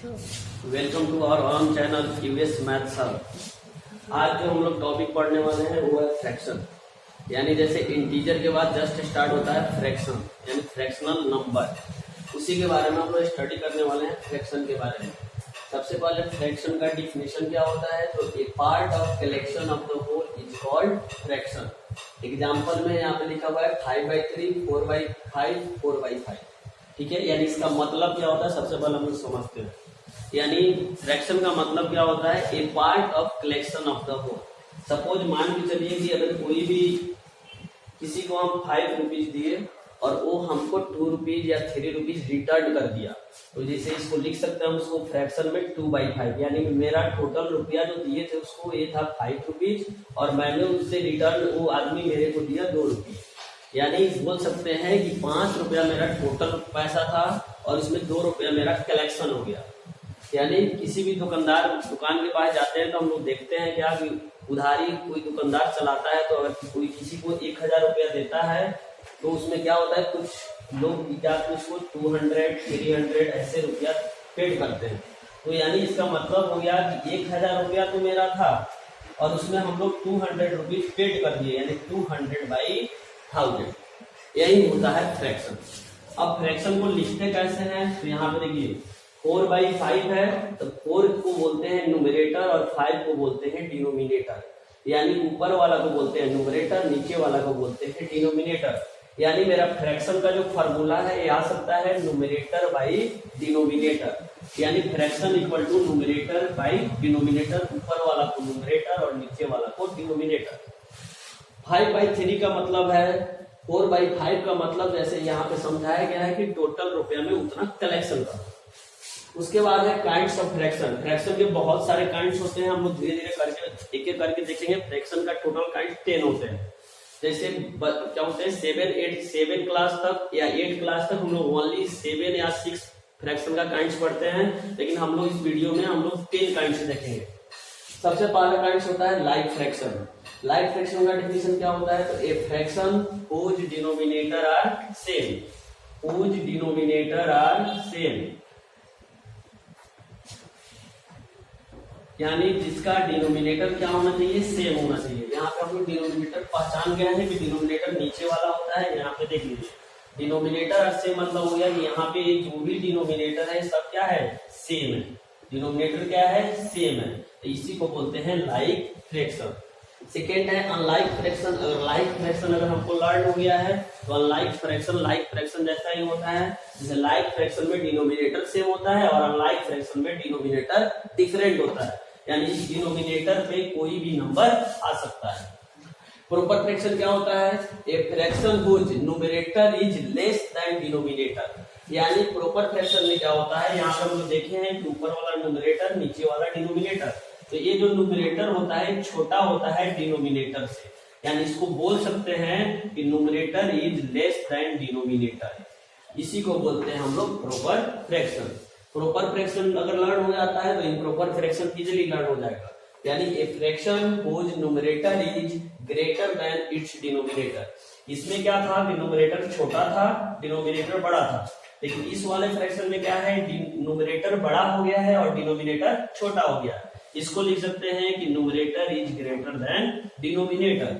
Welcome to our own channel US math sir. आज जो हम लोग टॉपिक पढ़ने वाले हैं वो है फ्रैक्शन। यानी जैसे इंटीजर के बाद जस्ट स्टार्ट होता है फ्रैक्शन यानी फ्रैक्शनल नंबर, उसी के बारे में हम लोग स्टडी करने वाले हैं फ्रैक्शन के बारे में। सबसे पहले फ्रैक्शन का डिफिनेशन क्या होता है, तो a part of collection of the whole is called fraction. Example में यहाँ पे लिखा हुआ है 5/3, 4/5, 4/5। ठीक है, यानी इसका मतलब क्या होता है सबसे पहले हम लोग समझते हैं। यानी फ्रैक्शन का मतलब क्या होता है, a part of collection of the whole. Suppose मान के चलिए कि अगर कोई भी किसी को हम 5 रुपीज दिए और वो हमको 2 रुपीज या 3 रुपीज रिटर्न कर दिया, तो जैसे इसको लिख सकते हैं हम उसको फ्रैक्शन में 2/5। यानी मेरा टोटल रुपया जो दिए थे उसको ये था 5 रुपीज और मैंने उससे रिटर्न वो आदमी मेरे को दिया 2 रुपीज। यानी बोल सकते हैं कि 5 रुपया मेरा टोटल पैसा था और इसमें 2 रुपया मेरा कलेक्शन हो गया। यानी किसी भी दुकानदार दुकान के पास जाते हैं तो हम लोग देखते हैं क्या कि उधारी कोई दुकानदार चलाता है, तो अगर कोई किसी को 1000 रुपया देता है तो उसमें क्या होता है, कुछ लोग क्या उसको 200, 300 ऐसे रुपया पेड करते हैं। तो यानी इसका मतलब हो गया कि 1000 रुपया तो मेरा था और उसमें हम लोग 200 रुपीज पेड कर दिए, यानी 200/1000। यही होता है फ्रैक्शन। अब फ्रैक्शन को लिखते कैसे हैं, तो यहाँ पे देखिए 4/5 है तो 4 को बोलते हैं न्यूमरेटर और 5 को बोलते हैं डिनोमिनेटर। यानी ऊपर वाला को बोलते हैं न्यूमरेटर, नीचे वाला को बोलते हैं डिनोमिनेटर। यानी मेरा फ्रैक्शन का जो फॉर्मूला है ये आ सकता है न्यूमरेटर बाई डिनोमिनेटर। यानी fraction equal to numerator by denominator, ऊपर वाला को न्यूमरेटर और नीचे वाला को डिनोमिनेटर। 5/3 का मतलब है 4/5 का मतलब जैसे यहाँ पे समझाया गया है कि टोटल रुपया में उतना कलेक्शन का। उसके बाद है काइंड्स ऑफ फ्रैक्शन। फ्रैक्शन के बहुत सारे काइंड्स होते हैं, हम लोग धीरे धीरे करके एक एक करके देखेंगे। फ्रैक्शन का टोटल काइंड 10 होते हैं। जैसे क्या होते हैं 7 क्लास तक या 8 क्लास तक हम लोग ओनली 7 या 6 फ्रैक्शन का काइंड्स पढ़ते हैं, लेकिन हम लोग इस वीडियो में हम लोग 10 काइंड्स देखेंगे। सबसे पहला काइंड्स होता है लाइक फ्रैक्शन। लाइक फ्रैक्शन का डिफिनेशन क्या होता है, तो a fraction whose denominator are same, whose denominator are same, यानी जिसका डिनोमिनेटर क्या होना चाहिए, सेम होना चाहिए। यहाँ पे हम लोग डिनोमिनेटर पहचान गए हैं कि डिनोमिनेटर नीचे वाला होता है। यहाँ पे देख लीजिए डिनोमिनेटर से मतलब हो गया कि यहाँ पे जो भी डिनोमिनेटर है सब क्या है, सेम है। डिनोमिनेटर क्या है, सेम है, तो इसी को बोलते हैं लाइक फ्रैक्शन। सेकेंड है अनलाइक फ्रैक्शन। अगर लाइक फ्रैक्शन अगर हमको लर्न हो गया है तो अनलाइक फ्रैक्शन लाइक फ्रैक्शन जैसा ही होता है। जैसे लाइक फ्रैक्शन में डिनोमिनेटर सेम होता है और अनलाइक फ्रैक्शन में डिनोमिनेटर डिफरेंट होता है, यानी इस डिनोमिनेटर पे कोई भी नंबर आ सकता है। प्रॉपर फ्रैक्शन क्या होता है, a fraction whose numerator is less than denominator. यानी प्रॉपर फ्रैक्शन में क्या होता है, यहाँ पर हम लोग देखे हैं कि ऊपर वाला न्यूमरेटर नीचे वाला डिनोमिनेटर, तो ये जो न्यूमरेटर होता है छोटा होता है डिनोमिनेटर से, यानी इसको बोल सकते हैं कि numerator is less than denominator. इसी को बोलते हैं हम लोग प्रॉपर फ्रैक्शन। प्रॉपर फ्रैक्शन अगर लर्न हो जाता है तो इम्प्रॉपर फ्रैक्शन इजीली लर्न हो जाएगा। यानी a fraction whose numerator is greater than its denominator. इसमें क्या था, डिनोमिनेटर छोटा था, डिनोमिनेटर बड़ा था, लेकिन इस वाले फ्रैक्शन में क्या है, न्यूमरेटर बड़ा हो गया है और डिनोमिनेटर छोटा हो गया है। इसको लिख सकते हैं कि numerator is greater than denominator.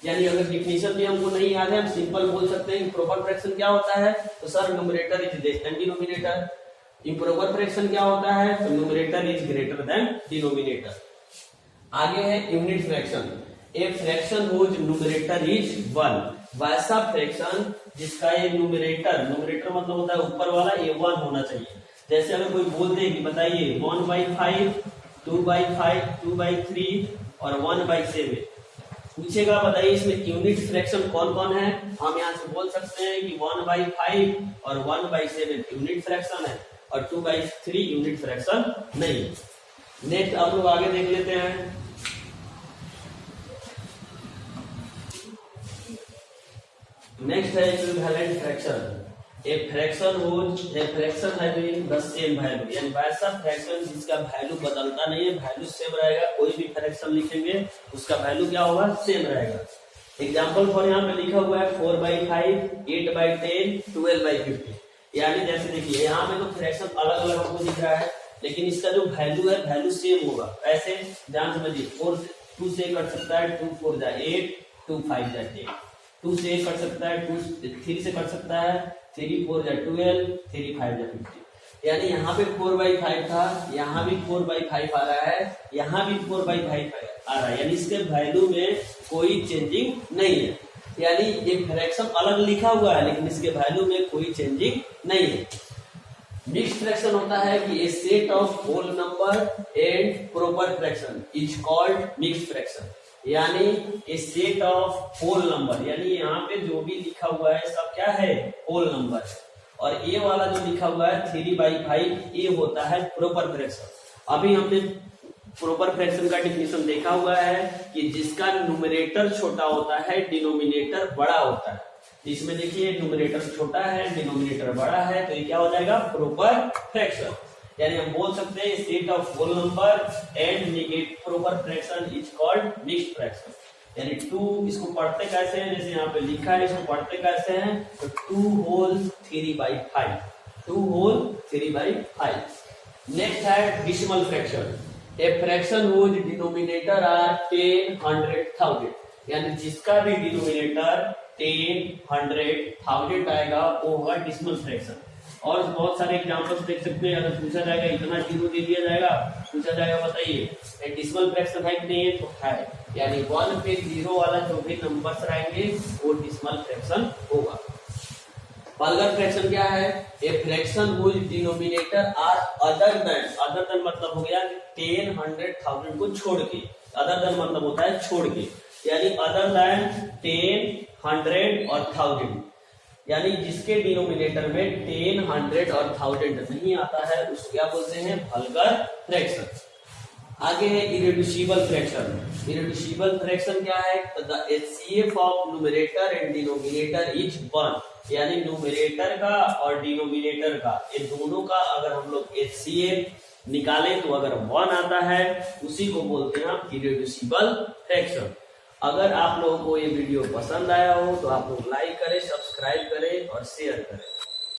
यानी अगर डिफिनेशन भी हमको नहीं याद है, हम सिंपल बोल सकते हैं कि प्रॉपर फ्रैक्शन क्या होता है, तो sir numerator is less than denominator. Improper fraction क्या होता है, तो numerator is greater than denominator. आगे है unit fraction. A fraction whose numerator is 1, वैसा फ्रैक्शन जिसका ये न्यूमरेटर मतलब होता है ऊपर वाला, ये 1 होना चाहिए। जैसे अगर कोई बोल दे कि बताइए 1/5, 2/5, 2/3 और 1/7, पूछेगा बताइए इसमें यूनिट फ्रैक्शन कौन कौन है, हम यहाँ से बोल सकते हैं कि 1/5 और 1/7 यूनिट फ्रैक्शन है और 2/3 यूनिट फ्रैक्शन नहीं। नेक्स्ट आप लोग आगे देख लेते हैं। नेक्स्ट है equivalent fraction. A fraction having the same value, यानी वैसा फ्रैक्शन जिसका वैल्यू बदलता नहीं है, वैल्यू सेम रहेगा। कोई भी फ्रैक्शन लिखेंगे उसका वैल्यू क्या होगा, सेम रहेगा। एग्जाम्पल फॉर यहाँ पे लिखा हुआ है 4/5, 8/10, 12/50। यानी जैसे देखिए यहाँ पे तो फ्रैक्शन अलग अलग हमको दिख रहा है, लेकिन इसका जो वैल्यू है वैल्यू सेम होगा। ऐसे ध्यान समझिए, 4 2 से कट सकता है, 2 4 जा 8, 2 5 जा 10, 2 से कट सकता है, 3 से कट सकता है, 3 4 जा 12, 3 5 जा 15। यानी यहाँ पे 4/5 था, यहाँ भी 4/5 आ रहा है, यहाँ भी 4/5 आ रहा है, यानी इसके वैल्यू में कोई चेंजिंग नहीं है। यानी ये फ्रैक्शन अलग लिखा हुआ है लेकिन इसके वैल्यू में कोई चेंजिंग नहीं है। मिक्स्ड फ्रैक्शन होता है कि a set of whole number and proper fraction is called mixed fraction. यानी a set of whole number, यानी यहाँ पे जो भी लिखा हुआ है सब क्या है, होल नंबर है। और ये वाला जो लिखा हुआ है 3/5 ये होता है प्रॉपर फ्रैक्शन। अभी हमने प्रॉपर फ्रैक्शन का डिफिनेशन देखा हुआ है कि जिसका न्यूमरेटर छोटा होता है डिनोमिनेटर बड़ा होता है। इसमें देखिए न्यूमरेटर छोटा है डिनोमिनेटर बड़ा है, तो ये क्या हो जाएगा, प्रॉपर फ्रैक्शन। यानी हम बोल सकते हैं set of whole number and negative proper fraction is called mixed fraction. यानी 2 इसको पढ़ते कैसे हैं, जैसे यहाँ पे लिखा है इसको पढ़ते कैसे हैं, तो 2 होल 3/5, 2 होल 3/5। नेक्स्ट है decimal fraction. A fraction whose denominator are 10, 100, 1000, यानी जिसका भी डिनोमिनेटर 10, 100, 1000 आएगा वो होगा डेसिमल फ्रैक्शन। और बहुत सारे एग्जांपल्स देख सकते हैं, अगर पूछा जाएगा इतना जीरो दे दिया जाएगा, पूछा जाएगा बताइए डेसिमल फ्रैक्शन है कि नहीं है, तो है। यानी 1 पे 0 वाला जो भी नंबर्स रहेंगे वो डेसिमल फ्रैक्शन होगा। वल्गर फ्रैक्शन क्या है, a fraction whose denominator are other than मतलब हो गया 10, 100, 1000 को छोड़ के। अदर देन मतलब होता है छोड़ के, यानी अदर देन 10, 100 और 1000, यानी जिसके डिनोमिनेटर में 10, 100 और 1000 नहीं आता है उसको क्या बोलते हैं, वल्गर फ्रैक्शन। आगे है इरेड्यूसिबल फ्रैक्शन। इरेड्यूसिबल फ्रैक्शन क्या है, the HCF of numerator and denominator is 1, यानी न्यूमरेटर का और डिनोमिनेटर का ये दोनों का अगर हम लोग एचसीएफ निकालें तो अगर 1 आता है उसी को बोलते हैं हम इरेड्यूसिबल फ्रैक्शन। अगर आप लोगों को ये वीडियो पसंद आया हो तो आप लोग लाइक करें, सब्सक्राइब करें और शेयर करें।